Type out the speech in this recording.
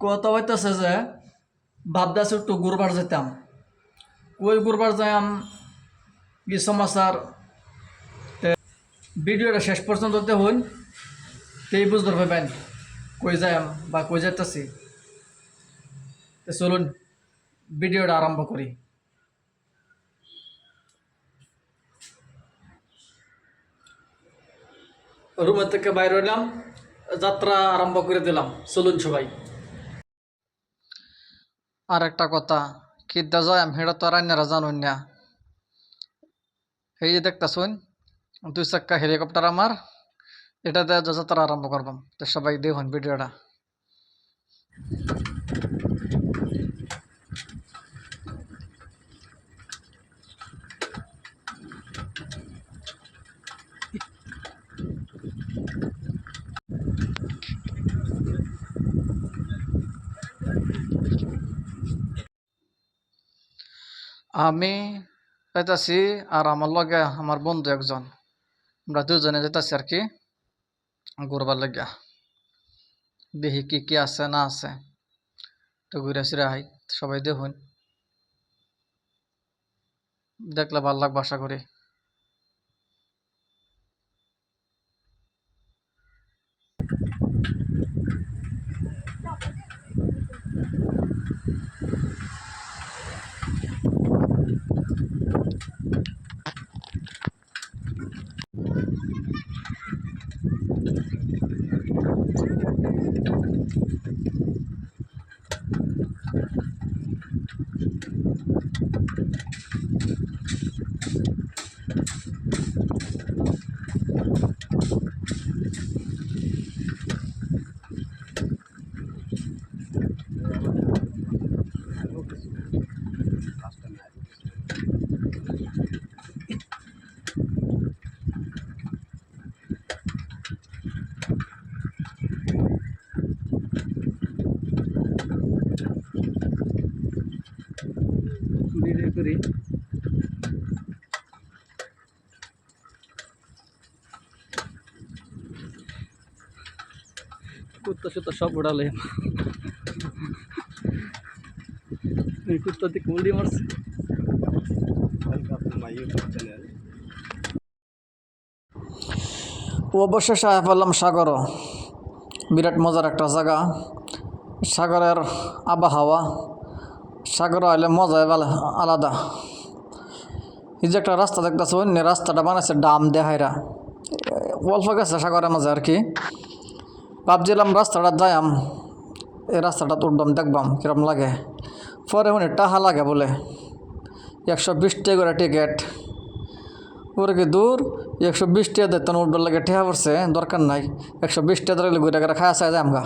কথা হইতেছে যে ভাবতেছি একটু ঘুরবার যেতাম। কই ঘুরবার যাইম কি সমাচার, ভিডিওটা শেষ পর্যন্ত দেখুন, তেই বুঝতে পারবেন কই যাইম বা কই যাইতেছি। তো চলুন ভিডিওটা আরম্ভ করি। রুমের থেকে বাইরে হইলাম, যাত্রা আরম্ভ করে দিলাম। চলুন সবাই। আর একটা কথা, কিদ্দা যাইম সেটা তো আর আইনারা জানুন না। এই যে দেখতেছুন 2 চাক্কা হেলিকপ্টার আমার, এটাতে যাত্রা আরম্ভ করবাম। তো সবাই দেখুন ভিডিওটা। আমি যাইতাছি আর আমার লগে আমার বন্ধু একজন, আমরা দুজনে যাইতাছি আর কি ঘুরবার লাগিয়া। দেখি কি কি আছে না আছে, তো ঘুরে ফিরে আই। সবাই দেখুন, দেখলে ভালো লাগবে আশা করি। ভিডিও করি। কুত্তা সুত্তা সব উড়ালে, কুত্তা দিয়ে কুমড়ি মারছে। অবশেষে পেলাম সাগরও। বিরাট মজার একটা জায়গা, সাগরের আবহাওয়া, সাগর আইলে মজাই আলাদা। এই যে একটা রাস্তা দেখতেছো, রাস্তাটা বানাইছে ডাম দেখাইরা, অল্প গেছে সাগরের মাঝে আর কি। ভাবছিলাম রাস্তাটা যাইম, এই রাস্তাটা উঠবাম দেখবাম কিরম লাগে। পরে শুনি টাহা লাগে বলে 120 টাকা করে টিকিট। ওরে কি দূর, 120 টাকা দিতেন উঠবার লাগে, ঠেহা পড়ছে, দরকার নাই। 120 টাকা ধরে ঘুরে ঘুরে খাওয়া চাই যায় আমগা।